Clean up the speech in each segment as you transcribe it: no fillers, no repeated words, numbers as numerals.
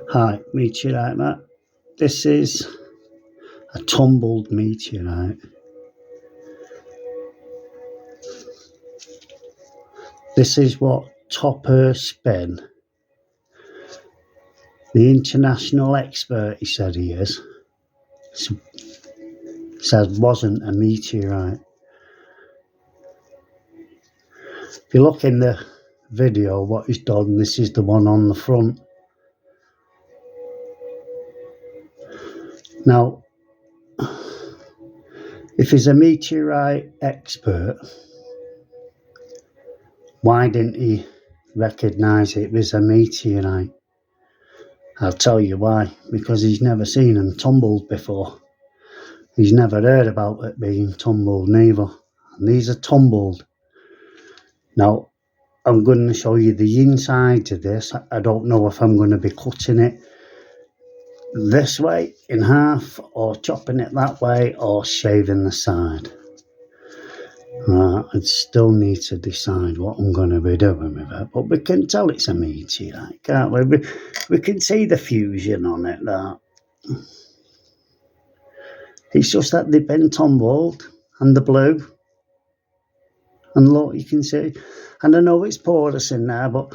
Hi, meteorite, Matt. This is a tumbled meteorite. This is what topherspin, the international expert he said he is, says wasn't a meteorite. If you look in the video what he's done, this is the one on the front. Now, if he's a meteorite expert, why didn't he recognise it was a meteorite? I'll tell you why. Because he's never seen them tumbled before. He's never heard about it being tumbled neither. And these are tumbled. Now, I'm going to show you the inside of this. I don't know if I'm going to be cutting it this way in half or chopping it that way or shaving the side. I still need to decide what I'm going to be doing with it, but we can tell it's a meteorite, can't we? We can see the fusion on it, that. It's just that they've been tumbled, and the blue. And look, you can see, and I know it's porous in there, but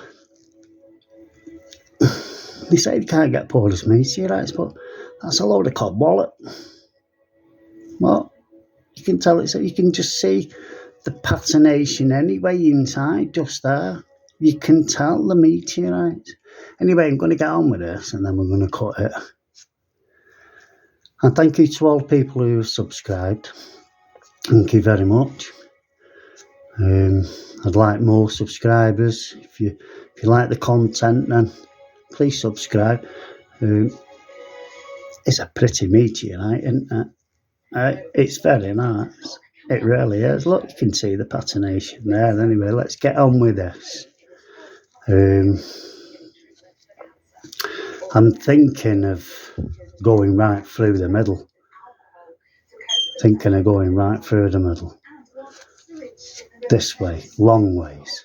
they say you can't get porous meteorites, but that's a load of cobwallop. Well, you can tell it's, you can just see the patination anyway inside, just there. You can tell the meteorites. Anyway, I'm going to get on with this, and then we're going to cut it. And thank you to all people who have subscribed. Thank you very much. I'd like more subscribers. If you like the content, then please subscribe. It's a pretty meteorite, isn't it? It's very nice. It really is. Look, you can see the patination there. Anyway, let's get on with this. I'm thinking of going right through the middle. This way, long ways.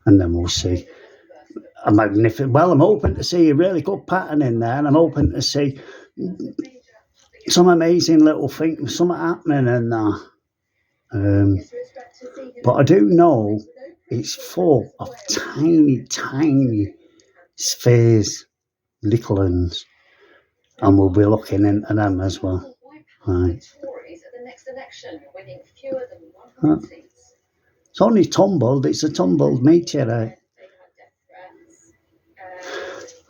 And then we'll see a magnificent, well, I'm hoping to see a really good pattern in there, and I'm hoping to see some amazing little things, something happening in there. But I do know it's full of tiny, tiny spheres, little ones, and we'll be looking into them as well. Right. It's only tumbled, it's a tumbled meteorite.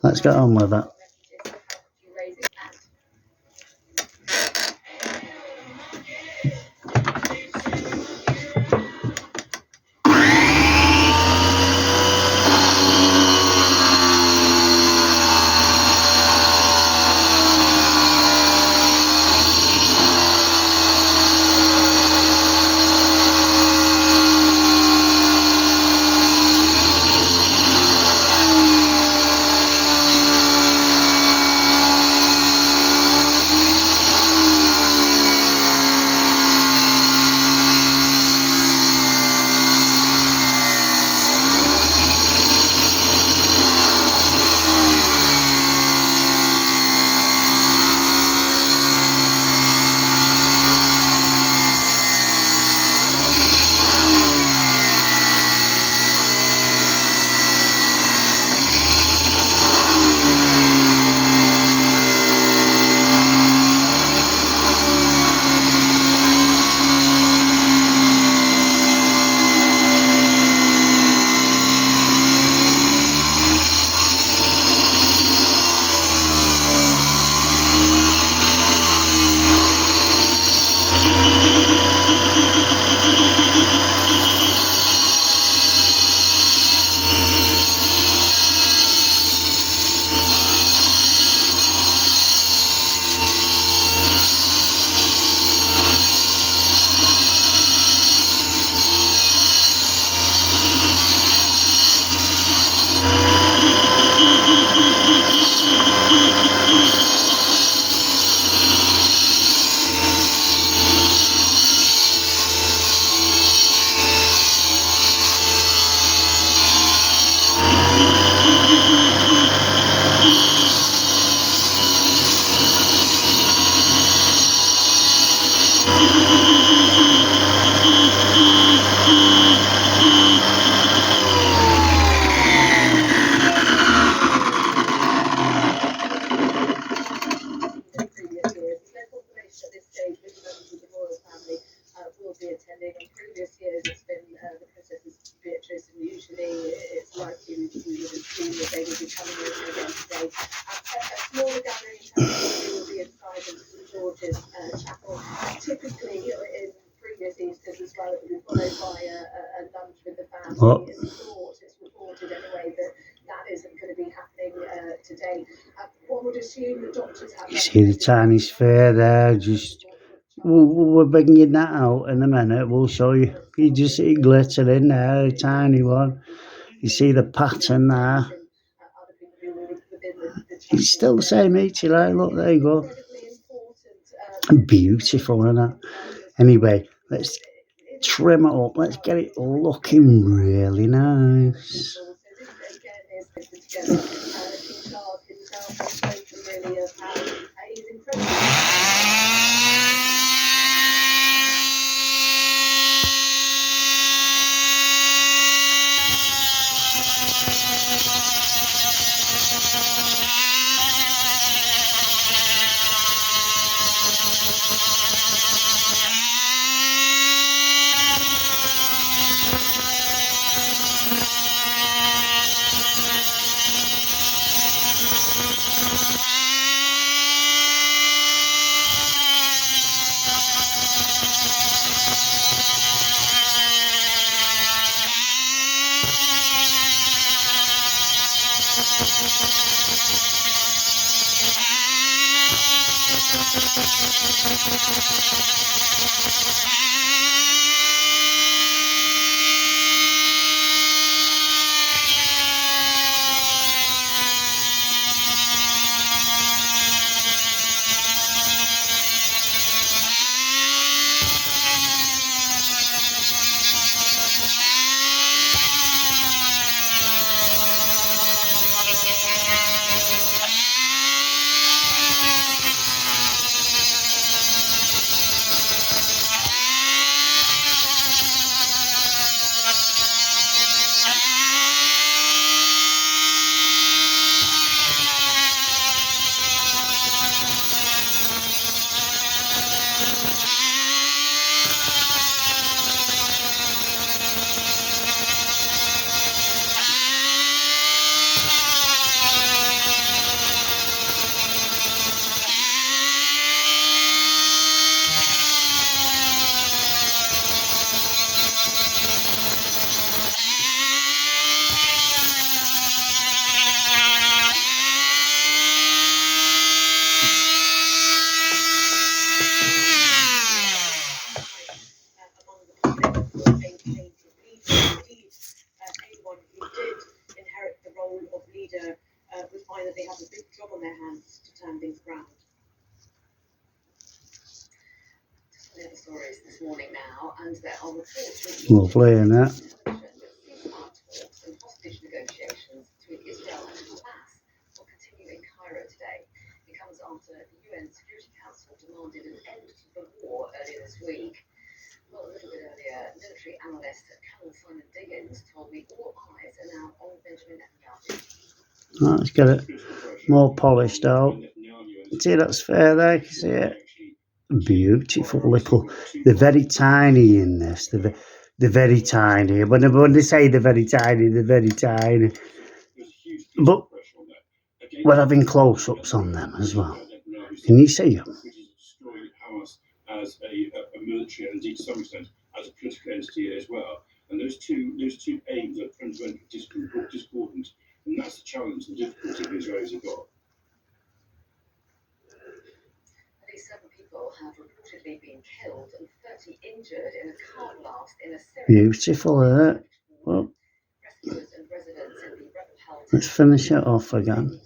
Let's get on with it. What? You see the tiny sphere there? Just we're bringing that out in a minute. We'll show you. You just see glitter in there, a tiny one. You see the pattern there. It's still the same meteorite. Look, there you go. Beautiful, isn't it? Anyway, let's trim it up. Let's get it looking really nice. Lovely, isn't it? Right, let's get it more polished out. See that sphere there? You can see it? Beautiful little. They're very tiny in this. They're very tiny. When they say they're very tiny, they're very tiny. But we're having close-ups on them as well. Can you see them? As a military and indeed to some extent as a political entity as well. And those two aims are fundamentally discordant, and that's the challenge, the difficulty the Israelis have got. At least 7 people have reportedly been killed and 30 injured in a car blast in a Syrian. Beautiful, isn't it? Well, let's finish it off again.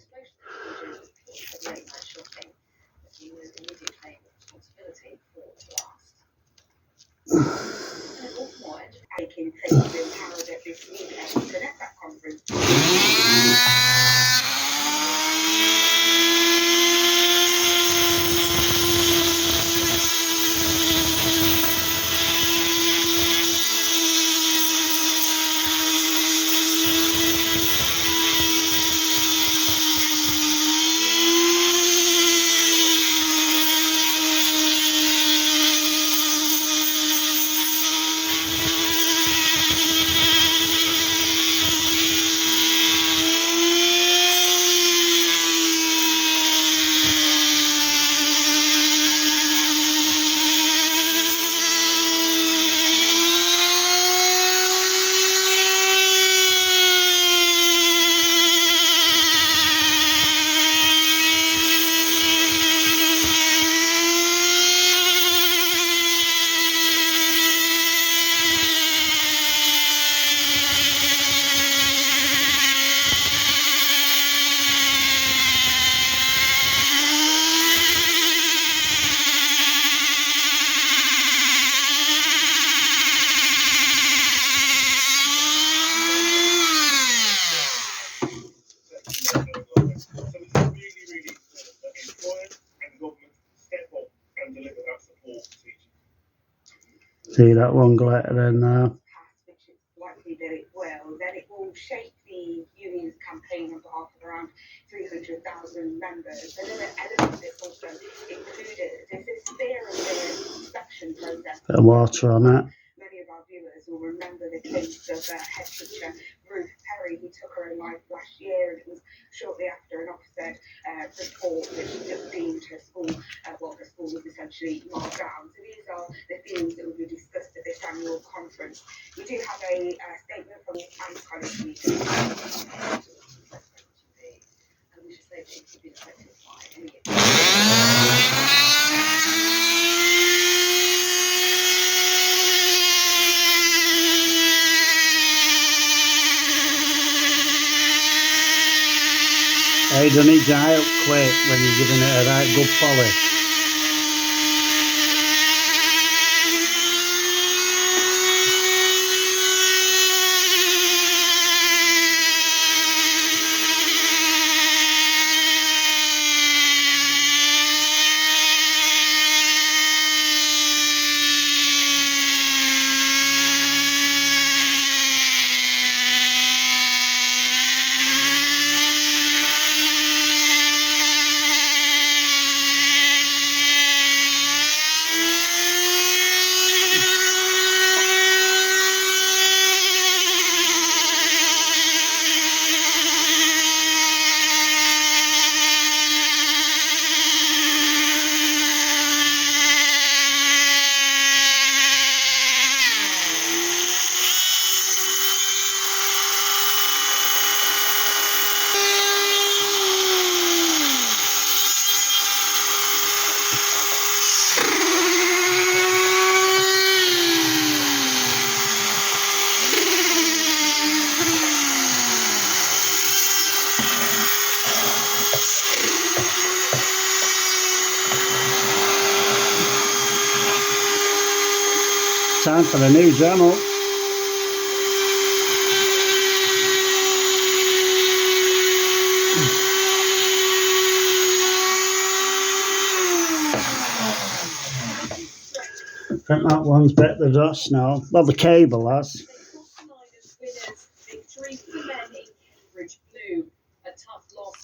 See that one glittering there? Which it's likely that it will. Then it will shape the union's campaign on behalf of around 300,000 members. Another element that's also included is this fear of the inspection process. Bit of water on it. Many of our viewers will remember the case of head teacher Ruth Perry, who took her own life last year, and it was shortly after an Ofsted report that she just deemed her school, her school was essentially marked down. So these are the themes that will be discussed at this annual conference. We do have a statement from the College meeting. And we should say that it could be affected by any. Hey, don't need to eye up quick when you're giving it a right good polish. Time for the new demo. I think that one's bit the dust now. Well, the cable has.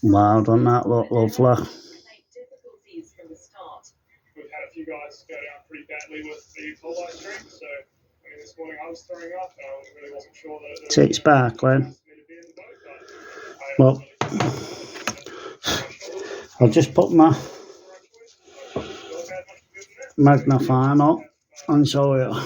Wow, doesn't that look lovely? We've had a few guys go down pretty badly with the cold ice stream, so I mean this morning I was throwing up and I really wasn't sure that See it sparkling. Well, I'll just put my magnifying up and show you.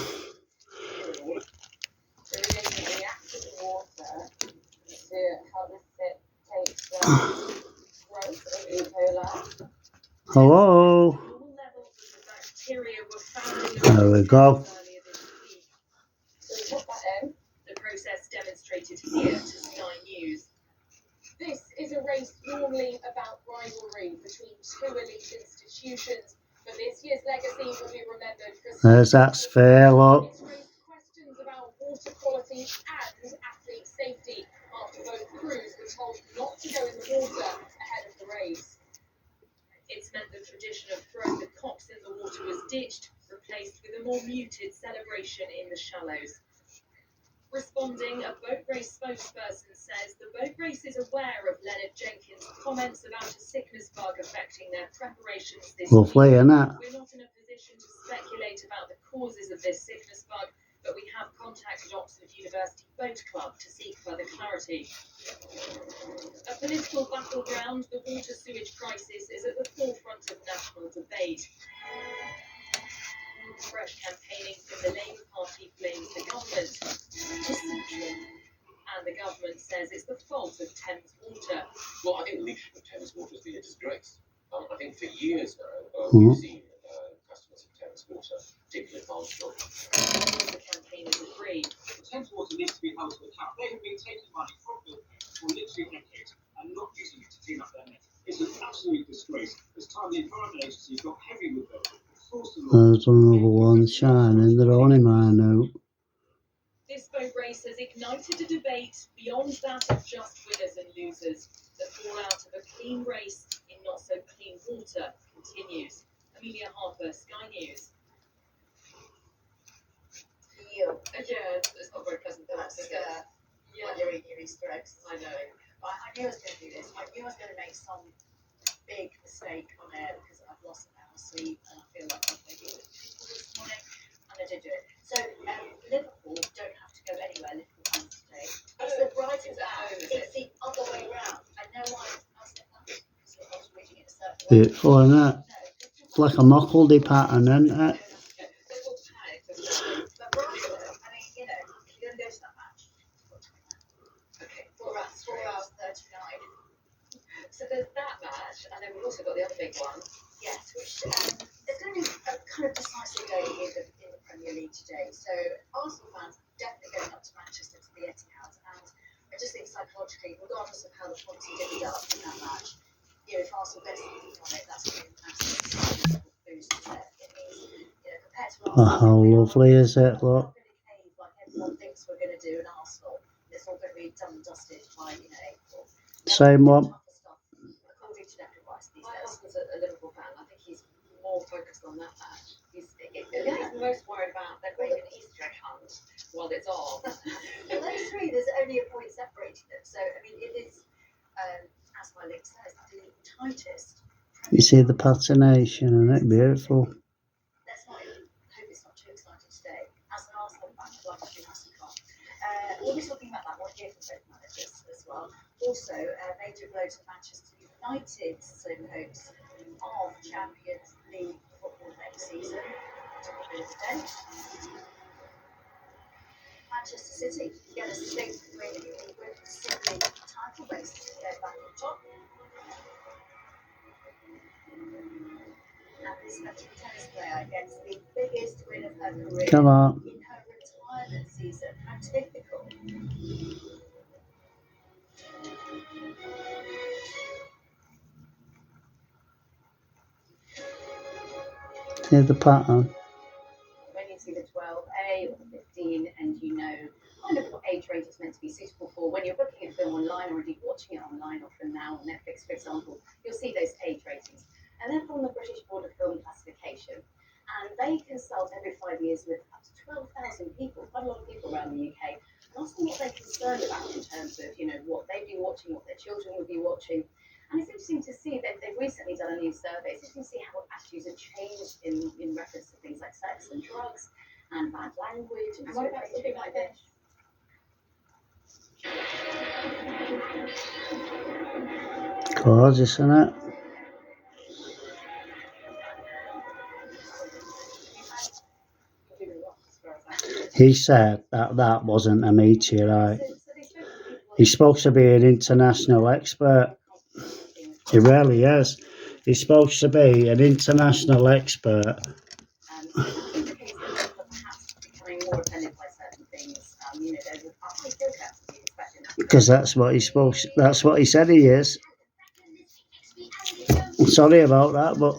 Hello. There we go. The process demonstrated here to Sky News. This is a race normally about rivalry between two elite institutions, but this year's legacy will be remembered for There's that sphere, look. it's raised questions about water quality and athlete safety after both crews were told not to go in the water ahead of the race. It's meant the tradition of throwing the cocks in the water was ditched, replaced with a more muted celebration in the shallows. Responding, a boat race spokesperson says the boat race is aware of Leonard Jenkins' comments about a sickness bug affecting their preparations this Lovely, week. isn't it? We're not in a position to speculate about the causes of this sickness bug, but we have contacted Oxford University Boat Club to seek further clarity. A political battleground, the water sewage crisis is at the forefront of national debate. Fresh campaigning from the Labour Party blames the government. And the government says it's the fault of Thames Water. Well, I think the leadership of Thames Water has been a disgrace. I think for years now, we've seen customers of Thames Water taking advantage of it. The campaigners agree. Thames Water needs to be held to account. They have been taking money from buildings for literally decades and not using it to clean up their nets. It's an absolute disgrace. It's time the Environment Agency got heavy with them. There's another one shining, they're on him, I know. This boat race has ignited a debate beyond that of just winners and losers. The fallout of a clean race in not so clean water continues. Amelia Harper, Sky News. Yeah, it's not very pleasant. That's Yeah. when you're eating your Easter eggs. I know. Right, I knew I was going to do this. I knew I was going to make some big mistake on air because I've lost an hour's sleep and I feel like I've maybe with people this morning, and I did do it. So Liverpool don't have to go anywhere. Liverpool fans today. It's the Brighton fan. It's the other way round. I know why I said that because I was reading it a certain way. Beautiful, isn't it? It's like a mockledy pattern, isn't it? But Brighton, I mean, you know, you don't go to that match. Okay. 4 hours 39. So there's that match, and then we've also got the other big one. Yes, which there's going to be a kind of decisive game in the Premier League today. So Arsenal fans definitely going up to Manchester to the Etihad, and I just think psychologically, regardless of how the points are divvied up in that match, you know, if Arsenal get something from it, that's going to be a massive boost to it. It means, you know, compared to Oh, how lovely is it? Look. like everyone thinks we're going to do in Arsenal, it's all going to be done and dusted by, you know, April. Same one. According to Declan Rice these My days. husband's a Liverpool fan. I think he's more focused on that match. He's most worried about there being an Easter egg hunt while it's on. Well, those three, there's only a point separating them. So, I mean, it is, as my link says, the tightest. You see the patination, isn't it beautiful? Let's not hope it's not too exciting today. As an Arsenal fan, I'd like to be nice and calm. We'll be talking about that. We'll hear from both managers as well. Also, major blow to Manchester United's slim hopes of Champions League football next season. Took a bit of a dent. Manchester City get a big win in the Women's City title race to get back on top. And this veteran tennis player gets the biggest win of her career Come on. in her retirement season. How typical. See the pattern? When you see the 12A or the 15, and you know kind of what age range it's meant to be suitable for, when you're booking a film online or indeed watching it online, often now on Netflix, for example, you'll see those age ratings. And they're from the British Board of Film Classification. And they consult every 5 years with up to 12,000 people, quite a lot of people around the UK, and asking what they're concerned about in terms of, you know, what they'd be watching, what their children would be watching. And it's interesting to see that they've recently done a new survey. It's interesting to see how attitudes have changed in reference to things like sex and drugs and bad language. And What about something like this? Gorgeous, isn't it? He said that wasn't a meteorite. He's supposed to be an international expert. He really is. He's supposed to be an international expert. Because that's what he said he is. I'm sorry about that, but